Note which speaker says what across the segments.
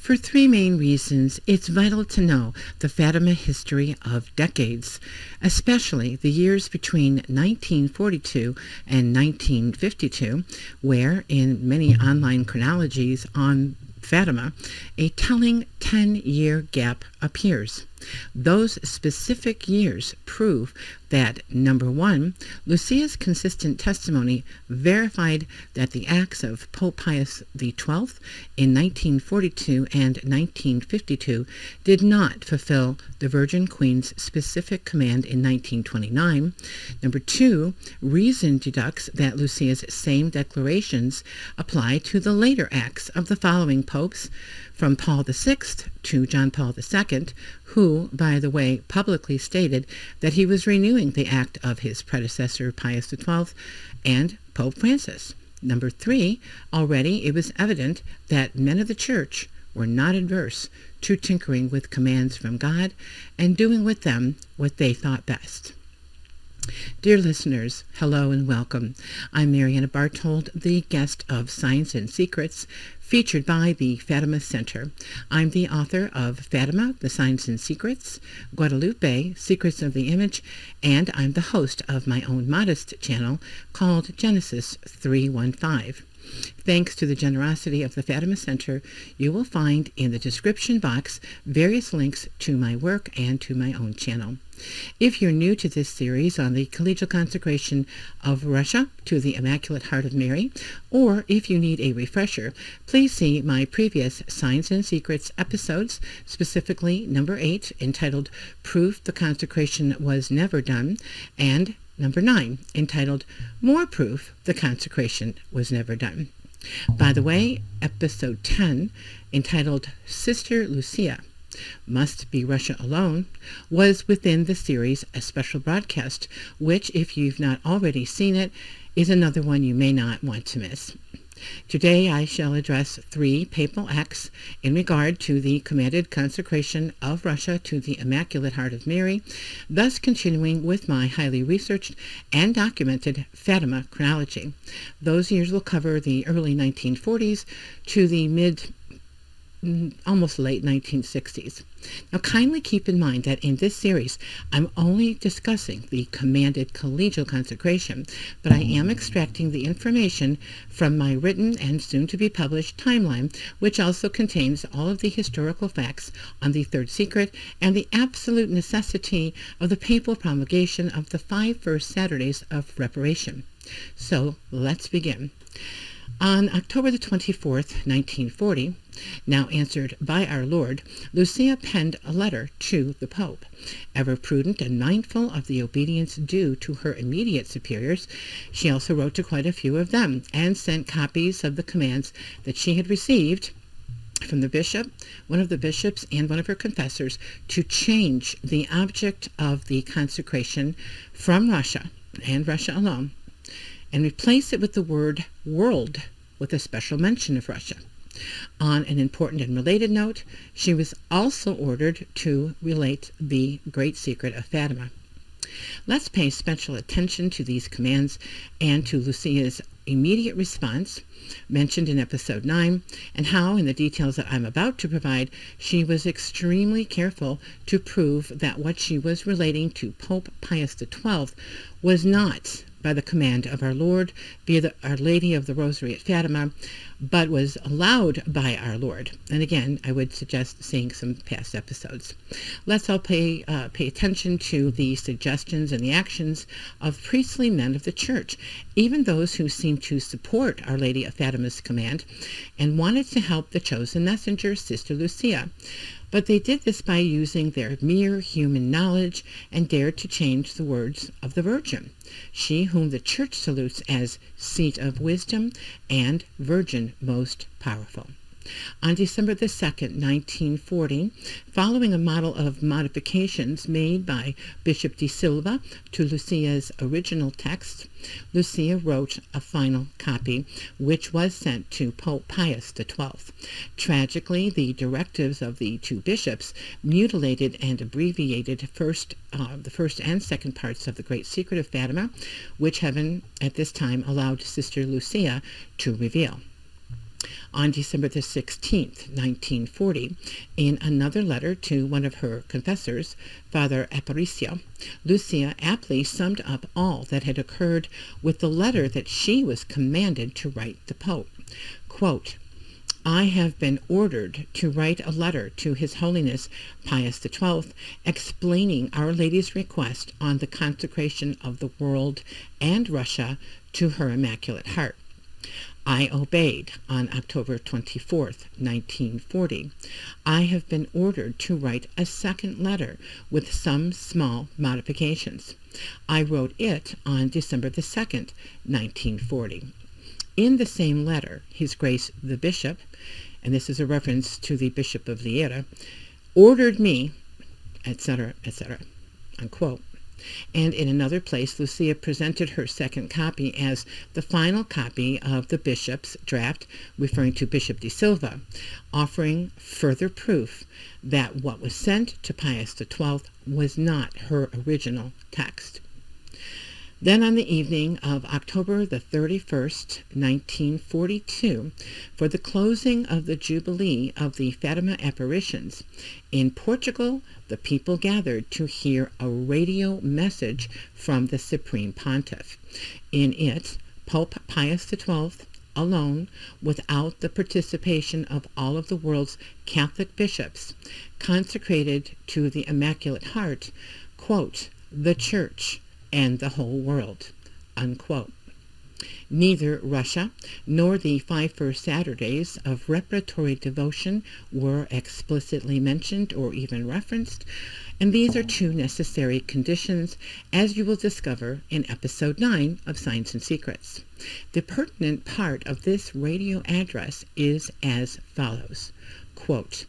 Speaker 1: For three main reasons, it's vital to know the Fatima history of decades, especially the years between 1942 and 1952, where, in many online chronologies on Fatima, a telling 10-year gap appears. Those specific years prove that, number one, Lucia's consistent testimony verified that the acts of Pope Pius XII in 1942 and 1952 did not fulfill the Virgin Queen's specific command in 1929. Number two, reason deducts that Lucia's same declarations apply to the later acts of the following popes, from Paul VI to John Paul II, who, by the way, publicly stated that he was renewing the act of his predecessor Pius XII, and Pope Francis. Number three, already it was evident that men of the Church were not adverse to tinkering with commands from God and doing with them what they thought best. Dear listeners, hello and welcome. I'm Marianna Bartold, the guest of Signs and Secrets, featured by the Fatima Center. I'm the author of Fatima, The Signs and Secrets, Guadalupe, Secrets of the Image, and I'm the host of my own modest channel called Genesis 315. Thanks to the generosity of the Fatima Center, you will find in the description box various links to my work and to my own channel. If you're new to this series on the collegial consecration of Russia to the Immaculate Heart of Mary, or if you need a refresher, please see my previous Signs and Secrets episodes, specifically number 8, entitled Proof the Consecration Was Never Done, and number 9, entitled More Proof the Consecration Was Never Done. By the way, episode 10, entitled Sister Lucia, Must Be Russia Alone, was within the series A Special Broadcast, which, if you've not already seen it, is another one you may not want to miss. Today I shall address 3 papal acts in regard to the commanded consecration of Russia to the Immaculate Heart of Mary, thus continuing with my highly researched and documented Fatima chronology. Those years will cover the early 1940s to the almost late 1960s. Now, kindly keep in mind that in this series, I'm only discussing the commanded collegial consecration, but I am extracting the information from my written and soon-to-be-published timeline, which also contains all of the historical facts on the Third Secret and the absolute necessity of the papal promulgation of the 5 first Saturdays of reparation. So, let's begin. On October the 24th, 1940, now answered by our Lord, Lucia penned a letter to the Pope. Ever prudent and mindful of the obedience due to her immediate superiors, she also wrote to quite a few of them and sent copies of the commands that she had received from the bishop, one of the bishops, and one of her confessors to change the object of the consecration from Russia, and Russia alone, and replace it with the word world with a special mention of Russia. On an important and related note, she was also ordered to relate the great secret of Fatima. Let's pay special attention to these commands and to Lucia's immediate response, mentioned in episode 9, and how, in the details that I'm about to provide, she was extremely careful to prove that what she was relating to Pope Pius XII was not by the command of our Lord via Our Lady of the Rosary at Fatima, but was allowed by our Lord. And again, I would suggest seeing some past episodes. Let's all pay attention to the suggestions and the actions of priestly men of the Church, even those who seem to support Our Lady of Fatima's command and wanted to help the chosen messenger, Sister Lucia. But they did this by using their mere human knowledge and dared to change the words of the Virgin, she whom the Church salutes as Seat of Wisdom and Virgin Most Powerful. On December the 2nd, 1940, following a model of modifications made by Bishop de Silva to Lucia's original text, Lucia wrote a final copy, which was sent to Pope Pius XII. Tragically, the directives of the 2 bishops mutilated and abbreviated the first and second parts of the Great Secret of Fatima, which Heaven at this time allowed Sister Lucia to reveal. On December the 16th, 1940, in another letter to one of her confessors, Father Aparicio, Lucia aptly summed up all that had occurred with the letter that she was commanded to write the Pope. Quote, I have been ordered to write a letter to His Holiness Pius XII explaining Our Lady's request on the consecration of the world and Russia to her Immaculate Heart. I obeyed on October 24th, 1940. I have been ordered to write a second letter with some small modifications. I wrote it on December the 2nd, 1940. In the same letter, His Grace the Bishop, and this is a reference to the Bishop of Liera, ordered me, etc., etc., unquote. And in another place, Lucia presented her second copy as the final copy of the bishop's draft, referring to Bishop de Silva, offering further proof that what was sent to Pius XII was not her original text. Then on the evening of October the 31st, 1942, for the closing of the Jubilee of the Fatima apparitions, in Portugal, the people gathered to hear a radio message from the Supreme Pontiff. In it, Pope Pius XII, alone, without the participation of all of the world's Catholic bishops, consecrated to the Immaculate Heart, quote, the Church and the whole world, unquote. Neither Russia nor the 5 first Saturdays of reparatory devotion were explicitly mentioned or even referenced, and these are 2 necessary conditions, as you will discover in Episode 9 of Signs and Secrets. The pertinent part of this radio address is as follows, quote,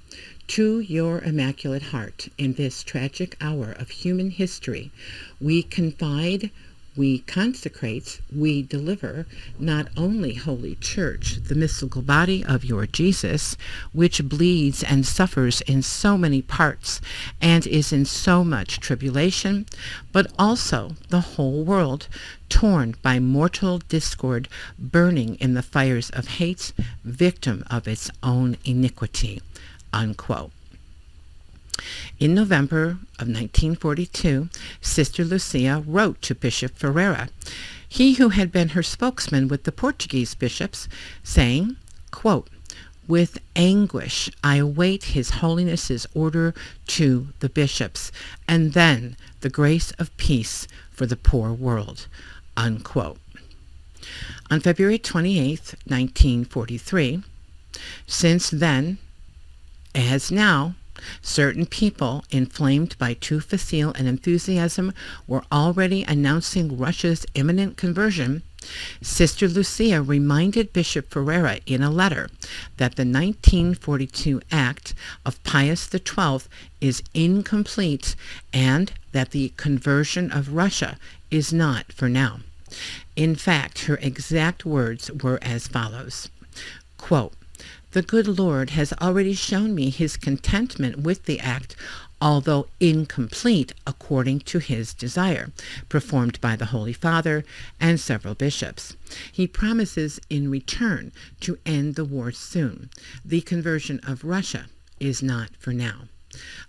Speaker 1: to your Immaculate Heart, in this tragic hour of human history, we confide, we consecrate, we deliver not only Holy Church, the mystical body of your Jesus, which bleeds and suffers in so many parts and is in so much tribulation, but also the whole world, torn by mortal discord, burning in the fires of hate, victim of its own iniquity, unquote. In November of 1942, Sister Lucia wrote to Bishop Ferreira, he who had been her spokesman with the Portuguese bishops, saying, quote, with anguish I await His Holiness's order to the bishops, and then the grace of peace for the poor world, unquote. On February 28, 1943, since then, as now, certain people, inflamed by too facile an enthusiasm, were already announcing Russia's imminent conversion, Sister Lucia reminded Bishop Ferreira in a letter that the 1942 act of Pius XII is incomplete and that the conversion of Russia is not for now. In fact, her exact words were as follows, quote, the good Lord has already shown me His contentment with the act, although incomplete according to His desire, performed by the Holy Father and several bishops. He promises in return to end the war soon. The conversion of Russia is not for now,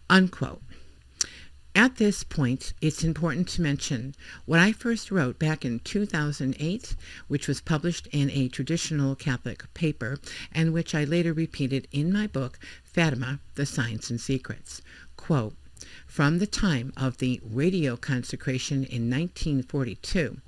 Speaker 1: unquote. At this point, it's important to mention what I first wrote back in 2008, which was published in a traditional Catholic paper, and which I later repeated in my book, Fatima, The Signs and Secrets. Quote, from the time of the radio consecration in 1942,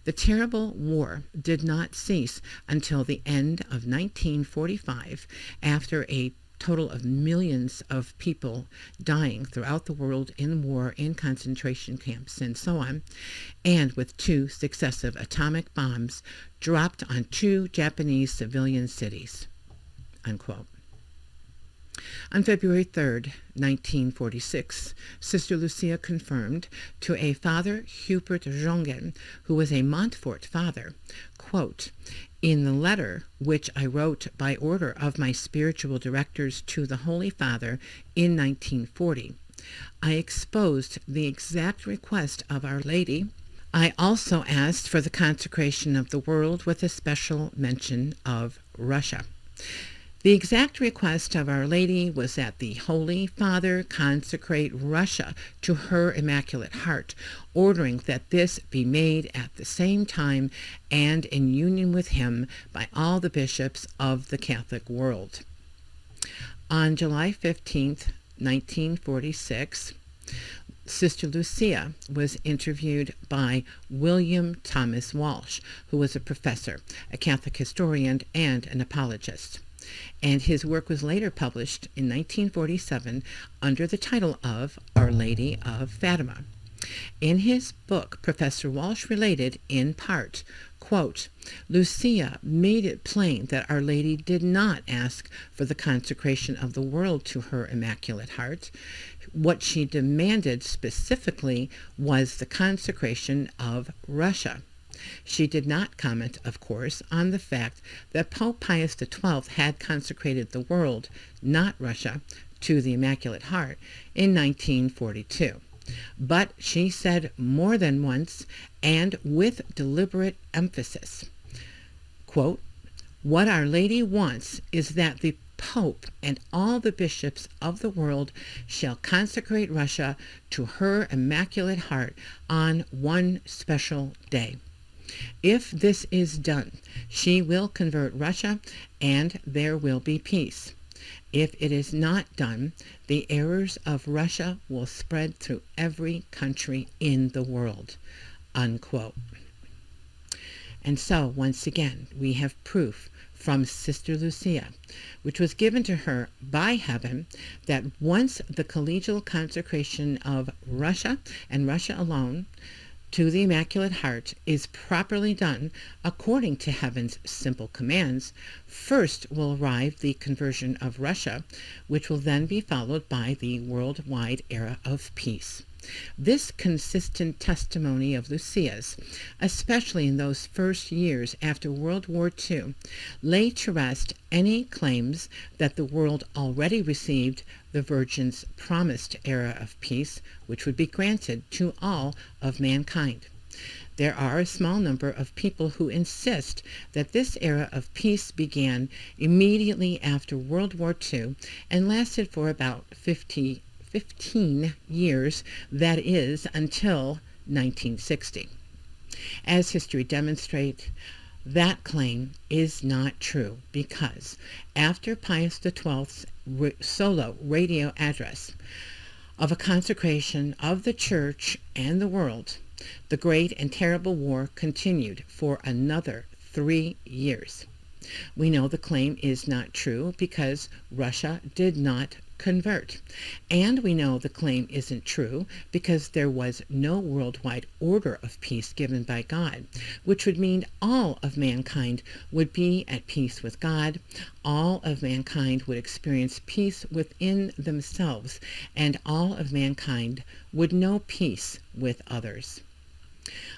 Speaker 1: the terrible war did not cease until the end of 1945, after a total of millions of people dying throughout the world in war, in concentration camps, and so on, and with 2 successive atomic bombs dropped on 2 Japanese civilian cities, unquote. On February 3rd, 1946, Sister Lucia confirmed to a Father Hubert Jongen, who was a Montfort father, quote, in the letter which I wrote by order of my spiritual directors to the Holy Father in 1940, I exposed the exact request of Our Lady. I also asked for the consecration of the world with a special mention of Russia. The exact request of Our Lady was that the Holy Father consecrate Russia to her Immaculate Heart, ordering that this be made at the same time and in union with him by all the bishops of the Catholic world. On July 15th, 1946, Sister Lucia was interviewed by William Thomas Walsh, who was a professor, a Catholic historian, and an apologist. And his work was later published in 1947 under the title of Our Lady of Fatima. In his book, Professor Walsh related, in part, quote, Lucia made it plain that Our Lady did not ask for the consecration of the world to her Immaculate Heart. What she demanded specifically was the consecration of Russia. She did not comment, of course, on the fact that Pope Pius XII had consecrated the world, not Russia, to the Immaculate Heart in 1942. But she said more than once, and with deliberate emphasis, quote, what Our Lady wants is that the Pope and all the bishops of the world shall consecrate Russia to her Immaculate Heart on one special day. If this is done, she will convert Russia and there will be peace. If it is not done, the errors of Russia will spread through every country in the world, unquote. And so, once again, we have proof from Sister Lucia, which was given to her by heaven, that once the collegial consecration of Russia and Russia alone to the Immaculate Heart is properly done according to heaven's simple commands, first will arrive the conversion of Russia, which will then be followed by the worldwide era of peace. This consistent testimony of Lucia's, especially in those first years after World War II, laid to rest any claims that the world already received the Virgin's promised era of peace, which would be granted to all of mankind. There are a small number of people who insist that this era of peace began immediately after World War II and lasted for about 15 years, that is, until 1960. As history demonstrates, that claim is not true, because after Pius XII's solo radio address of a consecration of the Church and the world, the great and terrible war continued for another 3 years. We know the claim is not true because Russia did not convert. And we know the claim isn't true because there was no worldwide order of peace given by God, which would mean all of mankind would be at peace with God, all of mankind would experience peace within themselves, and all of mankind would know peace with others.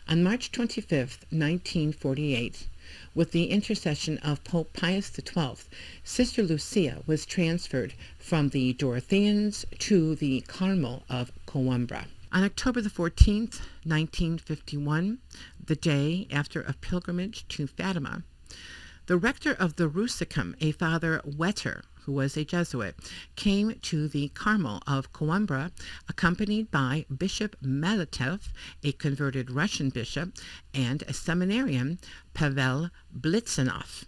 Speaker 1: On March 25th, 1948, with the intercession of Pope Pius XII, Sister Lucia was transferred from the Dorotheans to the Carmel of Coimbra. On October the 14th, 1951, the day after a pilgrimage to Fatima, the rector of the Rusicum, a Father Wetter, who was a Jesuit, came to the Carmel of Coimbra, accompanied by Bishop Melitev, a converted Russian bishop, and a seminarian, Pavel Blitzenov.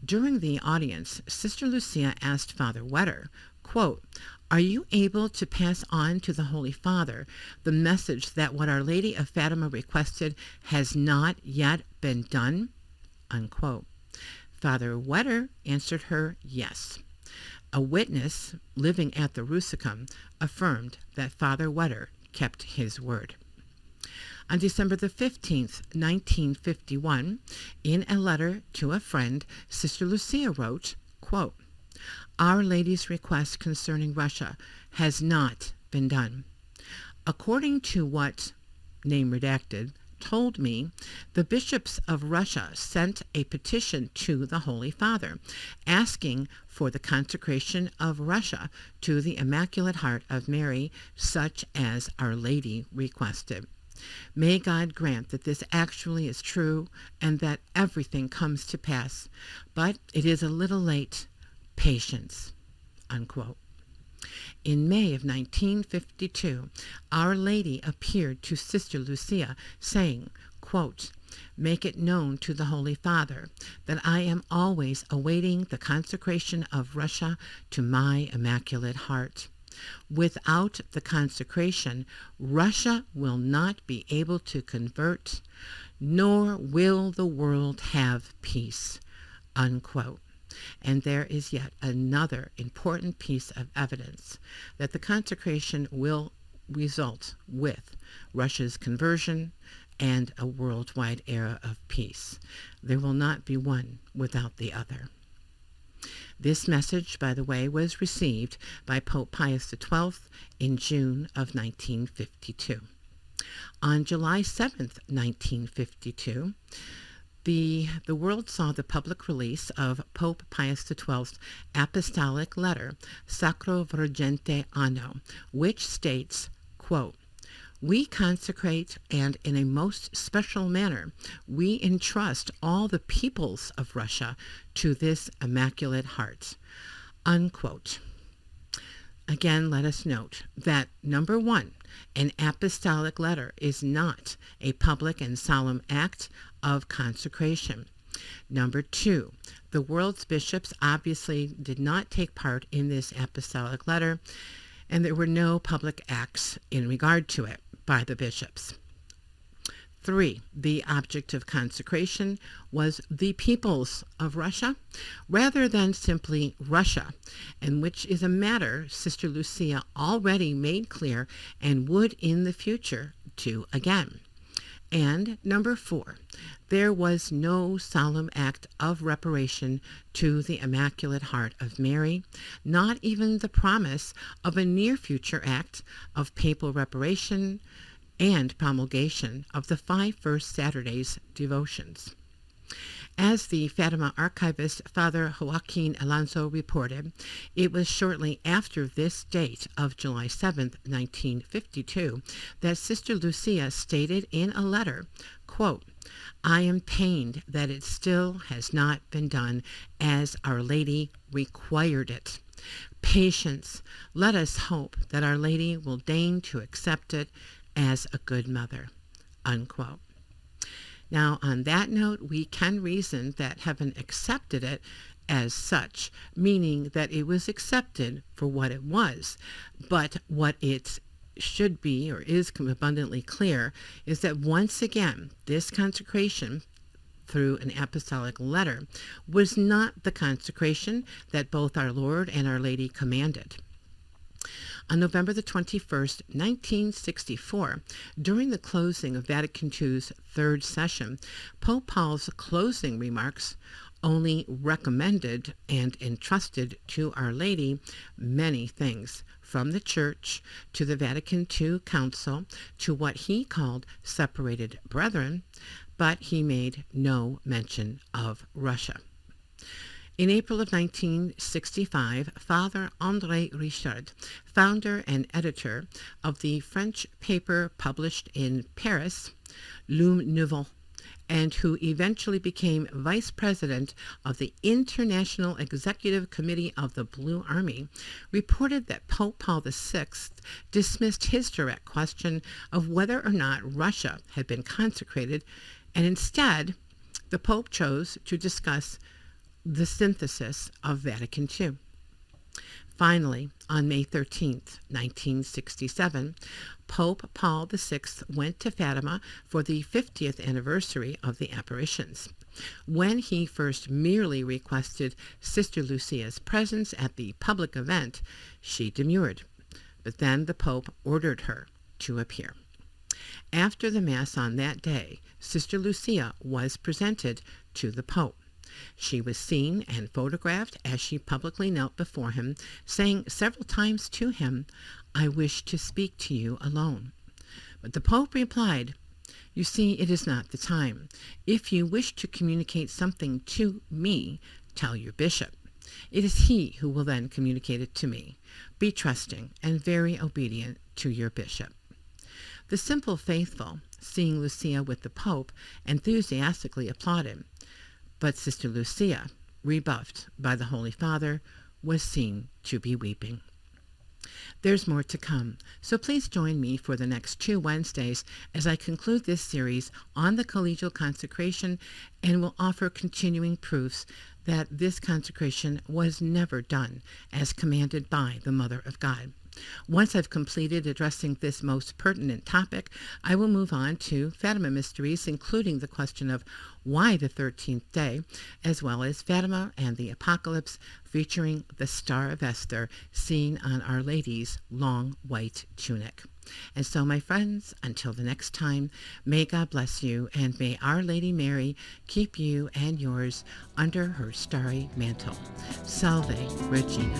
Speaker 1: During the audience, Sister Lucia asked Father Wetter, quote, "Are you able to pass on to the Holy Father the message that what Our Lady of Fatima requested has not yet been done?" Unquote. Father Wetter answered her yes. A witness living at the Rusicum affirmed that Father Wetter kept his word. On December the 15th, 1951, in a letter to a friend, Sister Lucia wrote, quote, "Our Lady's request concerning Russia has not been done. According to what, name redacted, told me, the bishops of Russia sent a petition to the Holy Father, asking for the consecration of Russia to the Immaculate Heart of Mary, such as Our Lady requested. May God grant that this actually is true and that everything comes to pass, but it is a little late. patience, unquote. In May of 1952, Our Lady appeared to Sister Lucia, saying, quote, "Make it known to the Holy Father that I am always awaiting the consecration of Russia to my Immaculate Heart. Without the consecration, Russia will not be able to convert, nor will the world have peace," unquote. And there is yet another important piece of evidence that the consecration will result with Russia's conversion and a worldwide era of peace. There will not be one without the other. This message, by the way, was received by Pope Pius XII in June of 1952. On July 7th, 1952, the world saw the public release of Pope Pius XII's apostolic letter, Sacro Vergente Anno, which states, quote, "We consecrate, and in a most special manner, we entrust all the peoples of Russia to this Immaculate Heart," unquote. Again, let us note that, number one, an apostolic letter is not a public and solemn act of consecration. Number two, the world's bishops obviously did not take part in this apostolic letter, and there were no public acts in regard to it by the bishops. Three, the object of consecration was the peoples of Russia, rather than simply Russia, and which is a matter Sister Lucia already made clear and would in the future do again. And number four, there was no solemn act of reparation to the Immaculate Heart of Mary, not even the promise of a near future act of papal reparation and promulgation of the 5 first Saturdays devotions. As the Fatima archivist Father Joaquin Alonso reported, it was shortly after this date of July 7, 1952, that Sister Lucia stated in a letter, quote, "I am pained that it still has not been done as Our Lady required it. Patience, let us hope that Our Lady will deign to accept it as a good mother," unquote. Now, on that note, we can reason that heaven accepted it as such, meaning that it was accepted for what it was. But what it should be, or is abundantly clear, is that once again, this consecration through an apostolic letter was not the consecration that both our Lord and Our Lady commanded. On November the 21st, 1964, during the closing of Vatican II's third session, Pope Paul's closing remarks only recommended and entrusted to Our Lady many things, from the Church to the Vatican II Council to what he called separated brethren, but he made no mention of Russia. In April of 1965, Father André Richard, founder and editor of the French paper published in Paris, L'Homme Nouveau, and who eventually became vice president of the International Executive Committee of the Blue Army, reported that Pope Paul VI dismissed his direct question of whether or not Russia had been consecrated, and instead the Pope chose to discuss the synthesis of Vatican II. Finally, on May 13, 1967, Pope Paul VI went to Fatima for the 50th anniversary of the apparitions. When he first merely requested Sister Lucia's presence at the public event, she demurred, but then the Pope ordered her to appear. After the Mass on that day, Sister Lucia was presented to the Pope. She was seen and photographed as she publicly knelt before him, saying several times to him, "I wish to speak to you alone." But the Pope replied, "You see, it is not the time. If you wish to communicate something to me, tell your bishop. It is he who will then communicate it to me. Be trusting and very obedient to your bishop." The simple faithful, seeing Lucia with the Pope, enthusiastically applauded. But Sister Lucia, rebuffed by the Holy Father, was seen to be weeping. There's more to come, so please join me for the next 2 Wednesdays as I conclude this series on the collegial consecration and will offer continuing proofs that this consecration was never done as commanded by the Mother of God. Once I've completed addressing this most pertinent topic, I will move on to Fatima mysteries, including the question of why the 13th day, as well as Fatima and the Apocalypse, featuring the Star of Esther seen on Our Lady's long white tunic. And so, my friends, until the next time, may God bless you, and may Our Lady Mary keep you and yours under her starry mantle. Salve Regina.